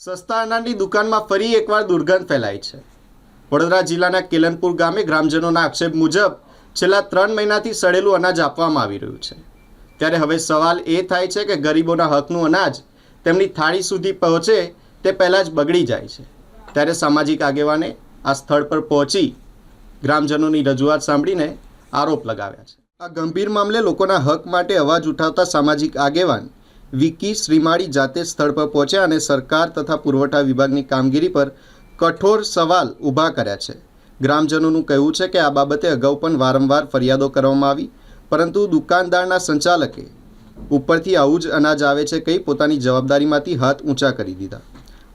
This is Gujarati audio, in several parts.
સસ્તા અનાજની દુકાનમાં ફરી એકવાર દુર્ગંધ ફેલાઈ છે। વડોદરા જિલ્લાના કેલનપુર ગામે ગ્રામજનોના આક્ષેપ મુજબ છેલ્લા 3 મહિનાથી સડેલું અનાજ આપવામાં આવી રહ્યું છે। ત્યારે હવે સવાલ એ થાય છે કે ગરીબોના હકનું અનાજ તેમની થાળી સુધી પહોંચે તે પહેલાં જ બગડી જાય છે। ત્યારે સામાજિક આગેવાને આ સ્થળ પર પહોંચી ગ્રામજનોની રજૂઆત સાંભળીને આરોપ લગાવ્યા છે। આ ગંભીર મામલે લોકોના હક માટે અવાજ ઉઠાવતા સામાજિક આગેવાન વિકી શ્રીમાળી જાતે સ્થળ પર પહોંચ્યા અને સરકાર તથા પુરવઠા વિભાગની કામગીરી પર કઠોર સવાલ ઊભા કર્યા છે। ગ્રામજનોનું કહેવું છે કે આ બાબતે અગાઉ પણ વારંવાર ફરિયાદો કરવામાં આવી, પરંતુ દુકાનદારના સંચાલકે ઉપરથી આવું જ અનાજ આવે છે કહી પોતાની જવાબદારીમાંથી હાથ ઊંચા કરી દીધા।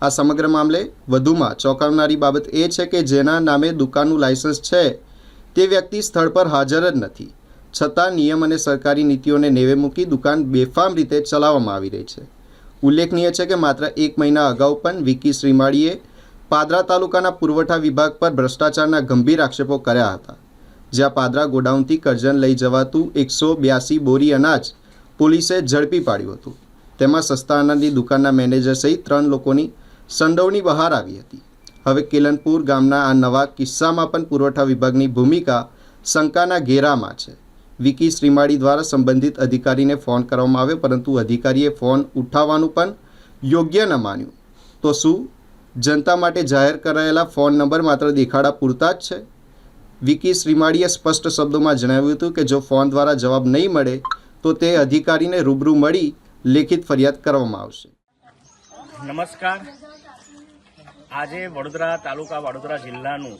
આ સમગ્ર મામલે વધુમાં ચોંકાવનારી બાબત એ છે કે જેના નામે દુકાનનું લાયસન્સ છે તે વ્યક્તિ સ્થળ પર હાજર જ નથી, છતાં નિયમ અને સરકારી નીતિઓને નેવે મૂકી દુકાન બેફામ રીતે ચલાવવામાં આવી રહી છે। ઉલ્લેખનીય છે કે માત્ર 1 મહિના અગાઉ પણ વિકી શ્રીમાળીએ પાદરા તાલુકાના પુરવઠા વિભાગ પર ભ્રષ્ટાચારના ગંભીર આક્ષેપો કર્યા હતા, જ્યાં પાદરા ગોડાઉનથી કરજણ લઈ જવાતું 182 બોરી અનાજ પોલીસે ઝડપી પાડ્યું હતું। તેમાં સસ્તા અનાજની દુકાનના મેનેજર સહિત 3 લોકોની સંડોવણી બહાર આવી હતી। હવે કેલનપુર ગામના આ નવા કિસ્સામાં પણ પુરવઠા વિભાગની ભૂમિકા શંકાના ઘેરામાં છે। વિકી શ્રીમાળી દ્વારા સંબંધિત અધિકારીને ફોન કરવામાં આવ્યો, પરંતુ અધિકારીએ ફોન ઉઠાવવાનું પણ યોગ્ય ન માન્યું। તો શું જનતા માટે જાહેર કરાયેલા ફોન નંબર માત્ર દેખાડા પૂરતા જ છે? વિકી શ્રીમાળીએ સ્પષ્ટ શબ્દોમાં જણાવ્યું હતું કે જો ફોન દ્વારા જવાબ નહીં મળે તો તે અધિકારીને રૂબરૂ મળી લેખિત ફરિયાદ કરવામાં આવશે। નમસ્કાર। આજે વડોદરા તાલુકા વડોદરા જિલ્લાનું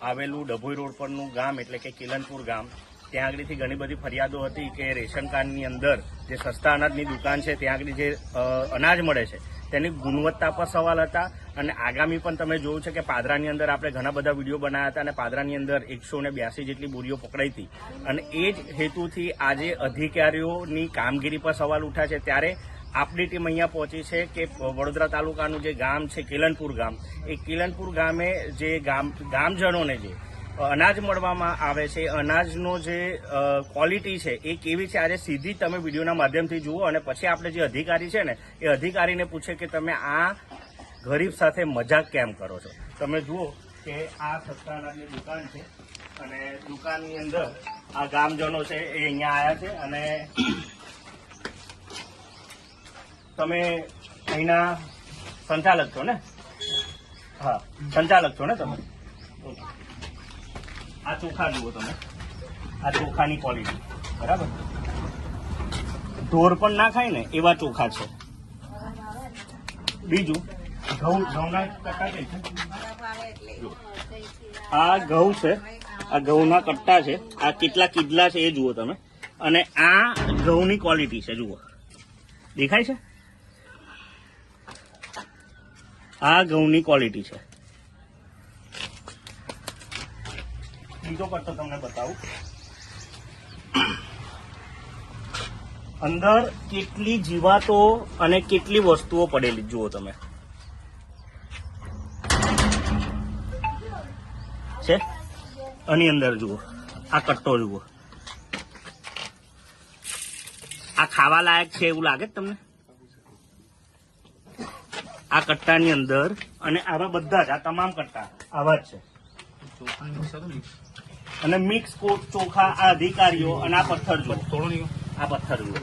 આવેલું ડભોઈ રોડ પરનું ગામ એટલે કે કેલનપુર ગામ, ત્યાં આગળથી ઘણી બધી ફરિયાદો હતી કે રેશન કાર્ડની અંદર જે સસ્તા અનાજની દુકાન છે ત્યાં આગળ જે અનાજ મળે છે તેની ગુણવત્તા પર સવાલ હતા। અને આગામી પણ તમે જોયું છે કે પાદરાની અંદર આપણે ઘણા બધા વિડીયો બનાવ્યા હતા અને પાદરાની અંદર 182 જેટલી બોરીઓ પકડાઈ હતી, અને એ જ હેતુથી આજે અધિકારીઓની કામગીરી પર સવાલ ઉઠ્યા છે। ત્યારે આપણી ટીમ અહીંયા પહોંચી છે કે વડોદરા તાલુકાનું જે ગામ છે કેલનપુર ગામ, એ કેલનપુર ગામે જે ગામજનોને જે અનાજ મળવામાં આવે છે, અનાજનો જે ક્વોલિટી છે એ કેવી છે આજે સીધી તમે વિડીયોના માધ્યમથી જુઓ, અને પછી આપણે જે અધિકારી છે ને એ અધિકારીને પૂછે કે તમે આ ગરીબ સાથે મજાક કેમ કરો છો। તમે જુઓ કે આ સસ્તા અનાજની દુકાન છે અને દુકાનની અંદર આ ગામજનો છે એ અહીંયા આવ્યા છે, અને તમે અહીંના સંચાલક છો ને? હા, સંચાલક છો ને તમે? આ ચોખા જુઓ તમે, આ ચોખાની ક્વોલિટી બરાબર, ઢોર પણ ના ખાય ને એવા ચોખા છે। બીજું ઘઉંના કટ્ટા છે, આ ઘઉં છે, આ ઘઉંના કટ્ટા છે, આ કેટલા કિડલા છે એ જુઓ તમે, અને આ ઘઉંની ક્વોલિટી છે, જુઓ દેખાય છે, આ ઘઉંની ક્વોલિટી છે। બીજો કટ્ટો તમને બતાવું, અંદર કેટલી જીવાતો અને કેટલી વસ્તુઓ પડેલી જુઓ તમે છે, આની અંદર જુઓ, આ કટ્ટો જુઓ, આ ખાવા લાયક છે એવું લાગે તમને? આ કટ્ટાની અંદર, અને આવા બધા જ આ તમામ કટ્ટા આવા જ છે, અને મિક્સ ચોખા આ અધિકારીઓ, અને આ પથ્થર જુઓ, આ પથ્થર જુઓ,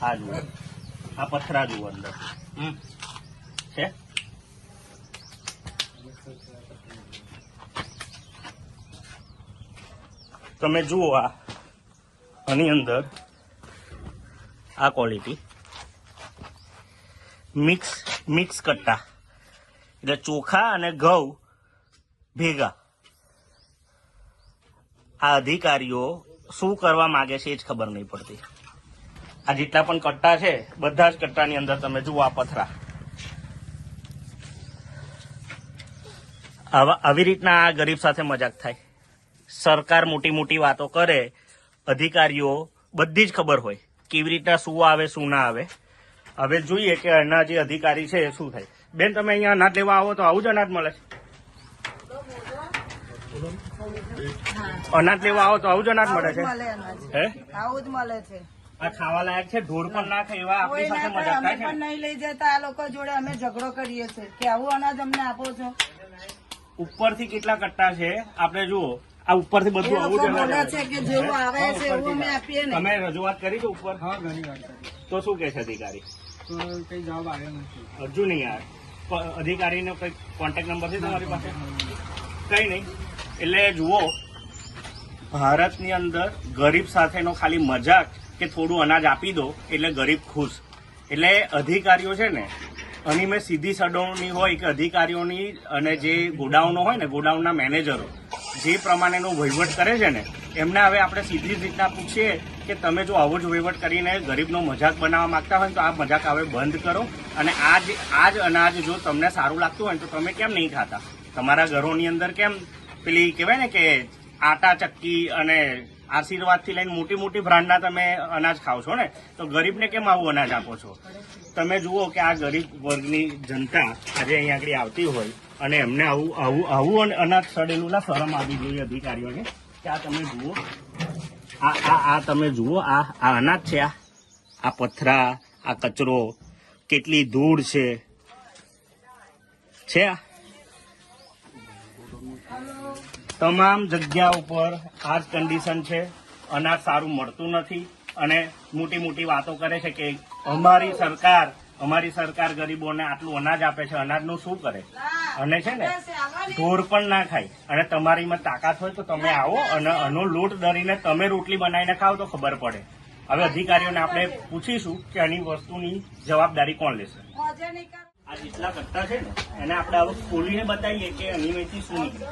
આ જુઓ, આ પથ્થરા જુઓ અંદર છે। તમે જુઓ આની અંદર આ ક્વોલિટી મિક્સ કટ્ટા એટલે ચોખા અને ઘઉં ભેગા। આ અધિકારીઓ શું કરવા માંગે છે એ જ ખબર નહીં પડતી। આ જેટલા પણ કટ્ટા છે બધા જ કટ્ટાની અંદર તમે જુઓ આ પથરા, આવી રીતના આ ગરીબ સાથે મજાક થાય। સરકાર મોટી મોટી વાતો કરે, અધિકારીઓ બધી જ ખબર હોય કેવી રીતના શું આવે શું ના આવે। હવે જોઈએ કે એના જે અધિકારી છે એ શું થાય। બેન, તમે અહીંયા અનાજ લેવા આવો તો આવું જ અનાજ મળે છે? અનાજ લેવા આવો તો આવું જ અનાજ મળે છે? હે, આવું જ મળે છે। આ ખાવા લાયક છે, ઢોર પણ ના ખાય એવા આપણી કોઈ સાથે ના ખાય, મજાક અમે થાય છે પણ ને? નહીં લઈ જતા. આ લોકો જોડે અમે ઝઘડો કરીએ છીએ કે આવું અનાજ અમને આપો છો. ઉપરથી કેટલા કટ્ટા છે આપણે જુઓ, આ ઉપરથી એ બધું આવું લોકો જ બોલે અનાજ છે આવે. કે જેવું આવે છે એવું અમે આપીએ ને. તમે રજૂઆત કરી છે ઉપર? હા, ઘણી વાર કરી. તો શું કે છે અધિકારી? તો કઈ જવાબ આવ્યો નથી. હજુ નહીં આવે. અધિકારીનો કઈ કોન્ટેક્ટ નંબર છે તમારી પાસે? કઈ નહીં. એટલે જુઓ, ભારતની અંદર ગરીબ સાથેનો ખાલી મજાક કે થોડું અનાજ આપી દો એટલે ગરીબ ખુશ. એટલે અધિકારીઓ છે ને, આની મેં સીધી સડવણી હોય કે અધિકારીઓની અને જે ગોડાઉનો હોય ને, ગોડાઉનના મેનેજરો જે પ્રમાણેનો વહીવટ કરે છે ને, એમને હવે આપણે સીધી જ રીતના પૂછીએ કે તમે જો આવો જ વહીવટ કરીને ગરીબનો મજાક બનાવવા માંગતા હોય તો આ મજાક હવે બંધ કરો. અને આ જ અનાજ જો તમને સારું લાગતું હોય તો તમે કેમ નહીં ખાતા? તમારા ઘરોની અંદર કેમ પેલી કહેવાય ને કે આટા ચક્કી અને આશીર્વાદથી લઈને મોટી મોટી બ્રાન્ડના તમે અનાજ ખાઓ છો ને, તો ગરીબને કેમ આવું અનાજ આપો છો? તમે જુઓ કે આ ગરીબ વર્ગની જનતા આજે અહીંયા આગળ આવતી હોય અને એમને આવું અનાજ સડેલું ના શરમ આવી જોઈએ અધિકારીઓને કે આ તમે જુઓ, આ તમે જુઓ, આ અનાજ છે, આ પથરા, આ કચરો, કેટલી ધૂળ છે આ તમામ જગ્યા ઉપર આ જ કન્ડિશન છે. અનાજ સારું મળતું નથી અને મોટી મોટી વાતો કરે છે કે અમારી સરકાર ગરીબોને આટલું અનાજ આપે છે. અનાજનું શું કરે? અને છે ને ઢોર પણ ના ખાય. અને તમારીમાં તાકાત હોય તો તમે આવો અને આનો લોટ દરીને તમે રોટલી બનાવીને ખાઓ તો ખબર પડે. હવે અધિકારીઓને આપણે પૂછીશું કે આની વસ્તુની જવાબદારી કોણ લેશે. આ જેટલા કટ્ટા છે ને એને આપણે હવે ખોલીને બતાવીએ કે આની માહિતી શું નીકળે.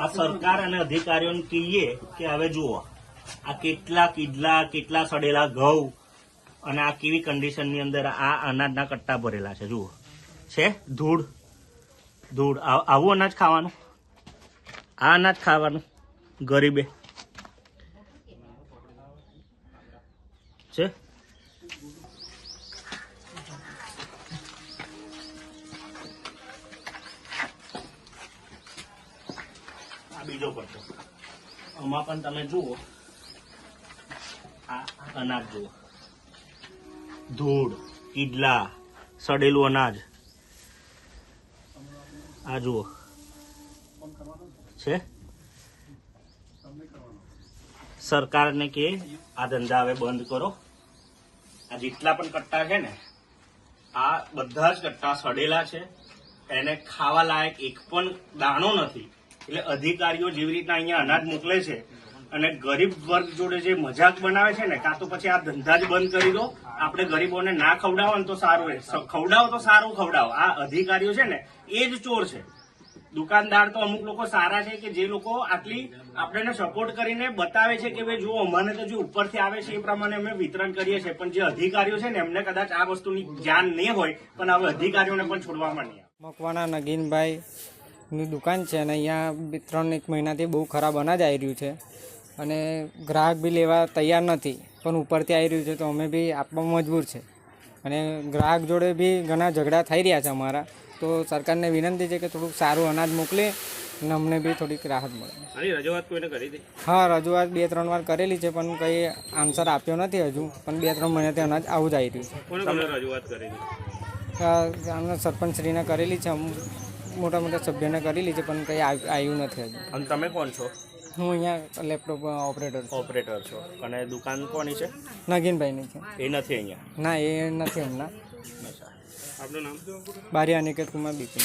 આ સરકાર અને અધિકારીઓને કહીએ કે હવે જુઓ આ કેટલા સડેલા ઘઉં અને આ કેવી કન્ડિશનની અંદર આ અનાજના કટ્ટા ભરેલા છે. જુઓ છે ધૂળ. આવું અનાજ ખાવાનું, આ અનાજ ખાવાનું ગરીબે છે. બીજો પડતો આમાં પણ તમે જુઓ, આ અનાજ જુઓ, ધૂળ, કીડલા, સડેલું અનાજ. આ જુઓ છે. સરકારને કે આ ધંધા હવે બંધ કરો. આ જેટલા પણ કટ્ટા છે ને, આ બધા જ કટ્ટા સડેલા છે. એને ખાવા લાયક એક પણ દાણો નથી. એટલે અધિકારીઓ જેવી રીતના અહીંયા અનાજ મોકલે છે અને ગરીબ વર્ગ જોડે જે મજાક બનાવે છે ને, કાં તો પછી આ ધંધા જ બંધ કરી દો. આપણે ગરીબોને ના ખવડાવો ને તો સારું રહે, ખવડાવો તો સારું ખવડાવો. આ અધિકારીઓ છે ને એ જ ચોર છે. દુકાનદાર તો અમુક લોકો સારા છે કે જે લોકો આટલી આપણને સપોર્ટ કરીને બતાવે છે કે ભાઈ જુઓ અમને તો જે ઉપરથી આવે છે એ પ્રમાણે અમે વિતરણ કરીએ છીએ. પણ જે અધિકારીઓ છે ને એમને કદાચ આ વસ્તુની જ્ઞાન નહીં હોય, પણ હવે અધિકારીઓને પણ છોડવામાં નહીં આવે. મકવાણા નગીનભાઈ ની દુકાન છે અને અહીંયા 3-1 મહિનાથી બહુ ખરાબ અનાજ આવી રહ્યું છે અને ગ્રાહક બી લેવા તૈયાર નથી, પણ ઉપરથી આવી રહ્યું છે તો અમે બી આપવા મજબૂર છે. અને ગ્રાહક જોડે બી ઘણા ઝઘડા થઈ રહ્યા છે અમારા. તો સરકારને વિનંતી છે કે થોડુંક સારું અનાજ મોકલે અને અમને બી થોડીક રાહત મળે. રજૂઆત કોઈને કરી હતી? હા, રજૂઆત 2-3 વાર કરેલી છે પણ કંઈ આન્સર આપ્યો નથી હજુ. પણ 2-3 મહિનાથી અનાજ આવું જ આવી રહ્યું કોને રજૂઆત કરી? છે. સરપંચશ્રીને કરેલી છે, મોટા સભ્યને કરેલી છે પણ કંઈ આવ્યું નથી હજુ. અને તમે કોણ છો? હું અહીંયા લેપટોપ ઓપરેટર છો. અને દુકાન કોની છે? નગીનભાઈની છે. એ નથી અહીંયા? ના, એ નથી એમના. આપનું નામ? બારિયા અનિકેત કુમાર બિપિન.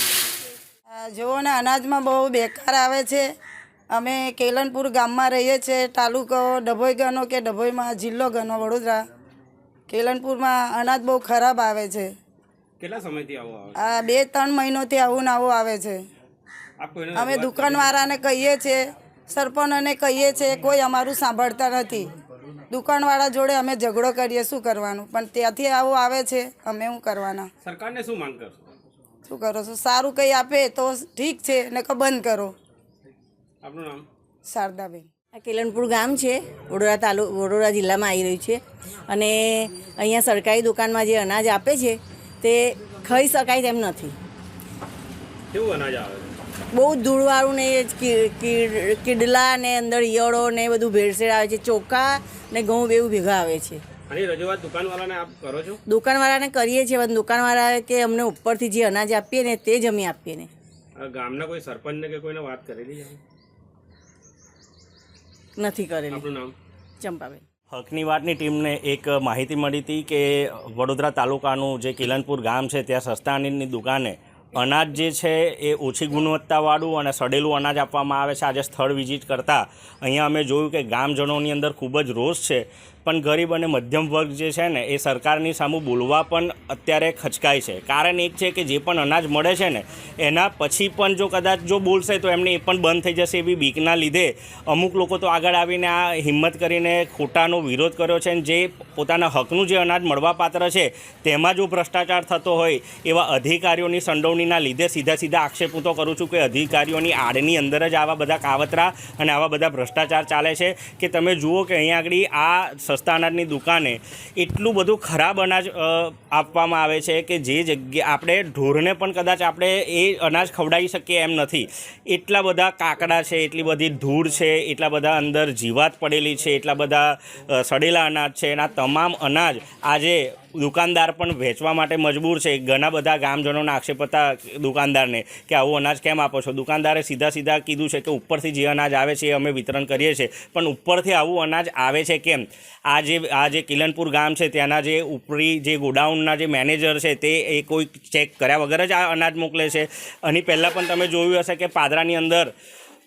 જુઓ ને અનાજમાં બહુ બેકાર આવે છે. અમે કેલનપુર ગામમાં રહીએ છીએ. તાલુકો ડભોઈ ગણો કે ડભોઈમાં જિલ્લો ગણો વડોદરા. કેલનપુરમાં અનાજ બહુ ખરાબ આવે છે. કેટલા સમયથી આવું આવે? આ 2-3 મહિનોથી આવું ને આવું આવે છે. અમે દુકાનવાળાને કહીએ છીએ, સરપંચને કહીએ છીએ, કોઈ અમારું સાંભળતા નથી. દુકાનવાળા જોડે અમે ઝઘડો કરીએ, શું કરવાનું? પણ ત્યાંથી આવું આવે છે, અમે શું કરવાના? સરકારને શું માંગ કરશો? શું કરો છો? સારું કંઈ આપે તો ઠીક છે, ને કે બંધ કરો. આપનું નામ? શારદાબેન. આ કેલનપુર ગામ છે, વડોદરા જિલ્લામાં આવી રહ્યું છે અને અહીંયા સરકારી દુકાનમાં જે અનાજ આપે છે તે ખાઈ શકાય તેમ નથી. કેવું અનાજ આવે? બહુ ધૂળવાળું ને કીડલા ને અંદર ઈયળો ને બધું ભેળસેળ આવે છે. ચોખા ને ઘઉં બેવું ભેગા આવે છે. આની રજૂઆત દુકાનવાળાને આપ કરો છો? દુકાનવાળાને કરીએ છીએ, પણ દુકાનવાળા કે અમને ઉપરથી જે અનાજ આપીએ ને તે જ અમે આપીએ ને. ગામના કોઈ સરપંચને કે કોઈને વાત કરેલી છે? નથી કરેલી. આપનું નામ? ચંપાબેન. હકની વાતની ટીમને એક માહિતી મળી હતી કે વડોદરા તાલુકાનું જે કિલનપુર ગામ છે ત્યાં સસ્તા અનાજની દુકાને અનાજ જે છે એ ઓછી ગુણવત્તાવાળું અને સડેલું અનાજ આપવામાં આવે છે. આજે સ્થળ વિઝિટ કરતાં અહીંયા અમે જોયું કે ગામજનોની અંદર ખૂબ જ રોષ છે, પણ ગરીબ અને મધ્યમ વર્ગ જે છે ને એ સરકારની સામે બોલવા પણ અત્યારે ખચકાય છે. કારણ એક છે કે જે પણ અનાજ મળે છે ને એના પછી પણ જો કદાચ જો બોલશે તો એમને એ પણ બંધ થઈ જશે એવી બીકના લીધે અમુક લોકો તો આગળ આવીને આ હિંમત કરીને ખોટાનો વિરોધ કર્યો છે. અને જે પોતાના હકનું જે અનાજ મળવાપાત્ર છે તેમાં જો ભ્રષ્ટાચાર થતો હોય એવા અધિકારીઓની સંડોવણીના લીધે સીધા આક્ષેપ હું તો કરું છું કે અધિકારીઓની આડની અંદર જ આવા બધા કાવતરા અને આવા બધા ભ્રષ્ટાચાર ચાલે છે કે તમે જુઓ કે અહીંયા આગળ આ સસ્તા અનાજની દુકાને એટલું બધું ખરાબ અનાજ આપવામાં આવે છે કે જે જગ્યા આપણે ઢોરને પણ કદાચ આપણે એ અનાજ ખવડાવી શકીએ એમ નથી. એટલા બધા કાકડા છે, એટલી બધી ધૂળ છે, એટલા બધા અંદર જીવાત પડેલી છે, એટલા બધા સડેલા અનાજ છે. અને આ તમામ અનાજ આજે દુકાનદાર પણ વેચવા માટે મજબૂર છે. ઘણા બધા ગામજનોના આક્ષેપ હતા દુકાનદારને કે આવું અનાજ કેમ આપો છો. દુકાનદારે સીધા કીધું છે કે ઉપરથી જે અનાજ આવે છે એ અમે વિતરણ કરીએ છીએ, પણ ઉપરથી આવું અનાજ આવે છે કેમ? આ જે કિલનપુર ગામ છે ત્યાંના જે ઉપરી જે ગોડાઉનના જે મેનેજર છે તે એ કોઈ ચેક કર્યા વગર જ આ અનાજ મોકલે છે. આની પહેલાં પણ તમે જોયું હશે કે પાદરાની અંદર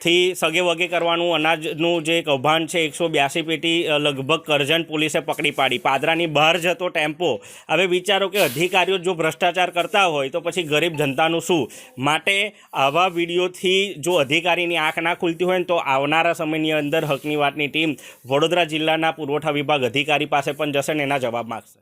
થી સગે વગે કરવાનું અનાજનું જે કૌભાંડ છે 182 પેટી લગભગ કરજણ પોલીસે પકડી પાડી. પાદરાની બહાર જતો ટેમ્પો. હવે વિચારો કે અધિકારીઓ જો ભ્રષ્ટાચાર કરતા હોય તો પછી ગરીબ જનતાનું શું? માટે આવા વિડીયોથી જો અધિકારીની આંખ ના ખુલતી હોય ને તો આવનારા સમયની અંદર હકની વાતની ટીમ વડોદરા જિલ્લાના પુરવઠા વિભાગ અધિકારી પાસે પણ જશે ને એના જવાબ માગશે.